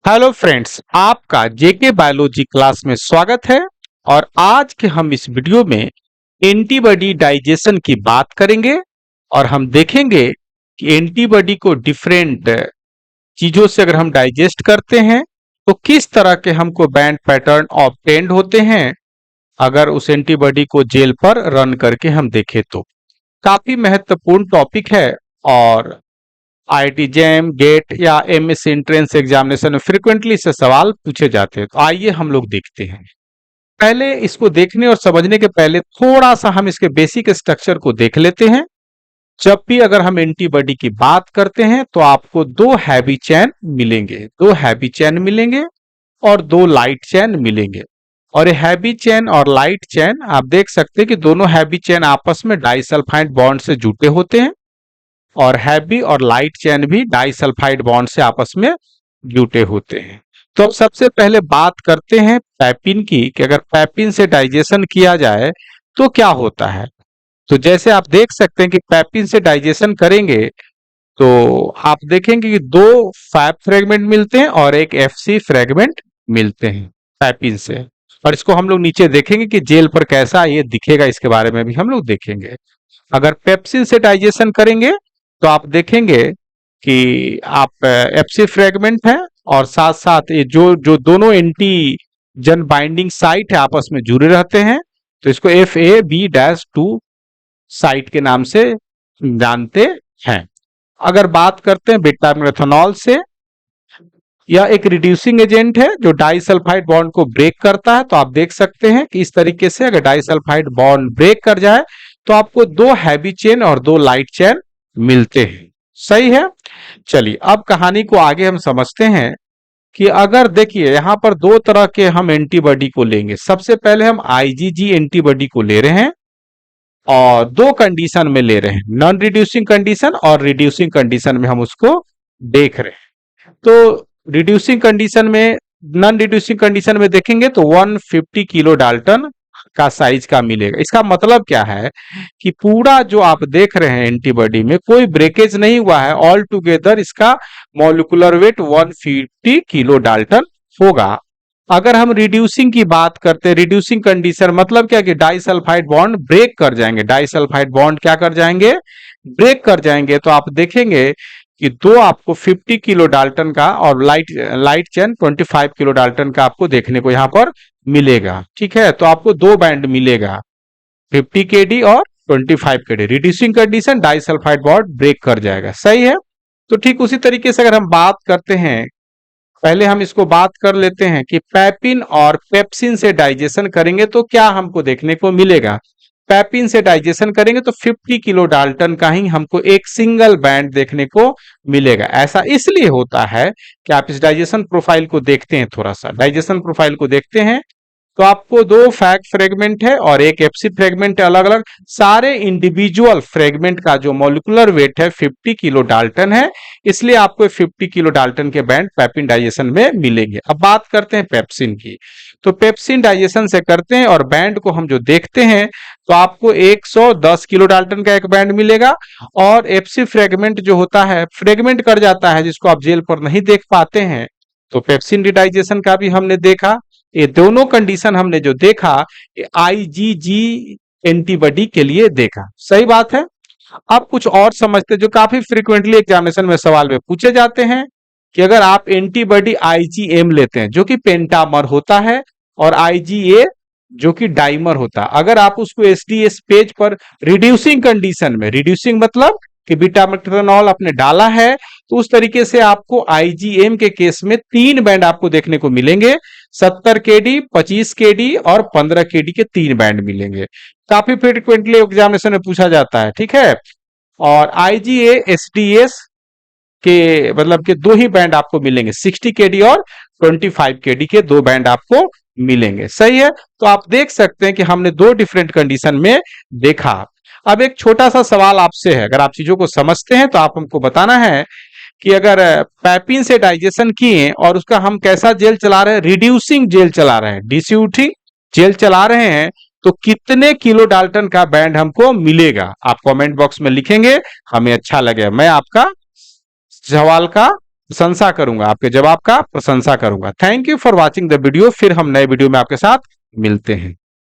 Hello friends, आपका जेके biology class में स्वागत है। और आज के हम इस वीडियो में एंटीबॉडी डाइजेशन की बात करेंगे और हम देखेंगे कि एंटीबॉडी को डिफरेंट चीजों से अगर हम डाइजेस्ट करते हैं तो किस तरह के हमको बैंड पैटर्न ऑब्टेन्ड होते हैं अगर उस एंटीबॉडी को जेल पर रन करके हम देखें तो काफी महत्वपूर्ण टॉपिक है। और आईआईटी जैम गेट या एमएस एंट्रेंस एग्जामिनेशन में फ्रिक्वेंटली से सवाल पूछे जाते हैं। तो आइए हम लोग देखते हैं। पहले इसको देखने और समझने के पहले थोड़ा सा हम इसके बेसिक स्ट्रक्चर को देख लेते हैं। जब भी अगर हम एंटीबॉडी की बात करते हैं तो आपको दो हैवी चेन मिलेंगे, और दो लाइट चेन मिलेंगे। और ये हैवी चेन और लाइट चेन आप देख सकते हैं कि दोनों हैवी चेन आपस में डाइसल्फाइड बॉन्ड से जुटे होते हैं और हैवी और लाइट चेन भी डाइसल्फाइड बॉन्ड से आपस में जुटे होते हैं। तो अब सबसे पहले बात करते हैं पैपिन की कि अगर पैपिन से डाइजेशन किया जाए तो क्या होता है। तो जैसे आप देख सकते हैं कि पैपिन से डाइजेशन करेंगे तो आप देखेंगे कि दो फैब फ्रेगमेंट मिलते हैं और एक एफसी फ्रेगमेंट मिलते हैं पैपिन से। और इसको हम लोग नीचे देखेंगे कि जेल पर कैसा ये दिखेगा, इसके बारे में भी हम लोग देखेंगे। अगर पेप्सिन से डाइजेशन करेंगे तो आप देखेंगे कि आप एफसी फ्रेगमेंट है और साथ साथ ये जो जो दोनों एंटीजन बाइंडिंग साइट है आपस में जुड़े रहते हैं। तो इसको FAB-2 साइट के नाम से जानते हैं। अगर बात करते हैं बीटा मेथनॉल से, यह एक रिड्यूसिंग एजेंट है जो डाइसल्फाइड बॉन्ड को ब्रेक करता है। तो आप देख सकते हैं कि इस तरीके से अगर डाइसल्फाइड बॉन्ड ब्रेक कर जाए तो आपको दो हैवी चेन और दो लाइट चेन मिलते हैं। सही है। चलिए अब कहानी को आगे हम समझते हैं कि अगर देखिए यहां पर दो तरह के हम एंटीबॉडी को लेंगे। सबसे पहले हम IgG एंटीबॉडी को ले रहे हैं और दो कंडीशन में ले रहे हैं, नॉन रिड्यूसिंग कंडीशन और रिड्यूसिंग कंडीशन में हम उसको देख रहे हैं। तो रिड्यूसिंग कंडीशन में, नॉन रिड्यूसिंग कंडीशन में देखेंगे तो 150 किलो डाल्टन का साइज का मिलेगा। इसका मतलब क्या है कि पूरा जो आप देख रहे हैं एंटीबॉडी में कोई ब्रेकेज नहीं हुआ है, ऑल टुगेदर इसका मॉलिक्यूलर वेट 150 किलो डाल्टन होगा। अगर हम रिड्यूसिंग की बात करते हैं, रिड्यूसिंग कंडीशन मतलब क्या कि डाइसल्फाइड बॉन्ड ब्रेक कर जाएंगे, डाइसल्फाइड बॉन्ड क्या कर जाएंगे, ब्रेक कर जाएंगे। तो आप देखेंगे कि दो आपको 50 किलो डाल्टन का और लाइट चेन 25 किलो डाल्टन का आपको देखने को यहां पर मिलेगा। ठीक है, तो आपको दो बैंड मिलेगा 50 kD और 25 kD। Reducing condition disulphide bond break कर जाएगा। सही है। तो ठीक उसी तरीके से अगर हम बात करते हैं, पहले हम इसको बात कर लेते हैं कि पैपिन और पेप्सिन से डाइजेशन करेंगे तो क्या हमको देखने को मिलेगा। पैपिन से डाइजेशन करेंगे तो 50 किलो डाल्टन का ही हमको एक सिंगल बैंड देखने को मिलेगा। ऐसा इसलिए होता है कि आप इस डाइजेशन प्रोफाइल को देखते हैं, थोड़ा सा डाइजेशन प्रोफाइल को देखते हैं तो आपको दो फैग फ्रेगमेंट है और एक एफसी फ्रेगमेंट है अलग अलग। सारे इंडिविजुअल फ्रेगमेंट का जो मॉलिक्यूलर वेट है 50 किलो डाल्टन है, इसलिए आपको 50 किलो डाल्टन के बैंड पैपिन डाइजेशन में मिलेंगे। अब बात करते हैं पेप्सिन की। तो पेप्सिन डाइजेशन से करते हैं और बैंड को हम जो देखते हैं तो आपको 110 किलो डाल्टन का एक बैंड मिलेगा। और एफसी फ्रेगमेंट जो होता है फ्रेगमेंट कर जाता है, जिसको आप जेल पर नहीं देख पाते हैं। तो पेप्सिन डाइजेशन का भी हमने देखा। ये दोनों कंडीशन हमने जो देखा IgG एंटीबॉडी के लिए देखा। सही बात है। अब कुछ और समझते जो काफी फ्रीक्वेंटली एग्जामिनेशन में सवाल में पूछे जाते हैं कि अगर आप एंटीबॉडी IgM लेते हैं जो कि पेंटामर होता है और IgA जो कि डाइमर होता है, अगर आप उसको SDS पेज पर रिड्यूसिंग कंडीशन में, रिड्यूसिंग मतलब कि बीटा मेथनॉल आपने डाला है, तो उस तरीके से आपको IgM के केस में तीन बैंड आपको देखने को मिलेंगे। 70 kD, 25 kD और 15 kD के तीन बैंड मिलेंगे। काफी फ्रीक्वेंटली एग्जामिनेशन में पूछा जाता है। ठीक है। और IgA SDS के मतलब के दो ही बैंड आपको मिलेंगे, 60 kD और 25 kD के दो बैंड आपको मिलेंगे। सही है। तो आप देख सकते हैं कि हमने दो डिफरेंट कंडीशन में देखा। अब एक छोटा सा सवाल आपसे है, अगर आप चीजों को समझते हैं तो आप हमको बताना है कि अगर पैपिन से डाइजेशन किए और उसका हम कैसा जेल चला रहे हैं, रिड्यूसिंग जेल चला रहे हैं, डिस्यूटिंग जेल चला रहे हैं, तो कितने किलो डाल्टन का बैंड हमको मिलेगा। आप कमेंट बॉक्स में लिखेंगे, हमें अच्छा लगे। मैं आपका सवाल का प्रशंसा करूंगा, आपके जवाब का प्रशंसा करूंगा। Thank you for watching the video. फिर हम नए वीडियो में आपके साथ मिलते हैं।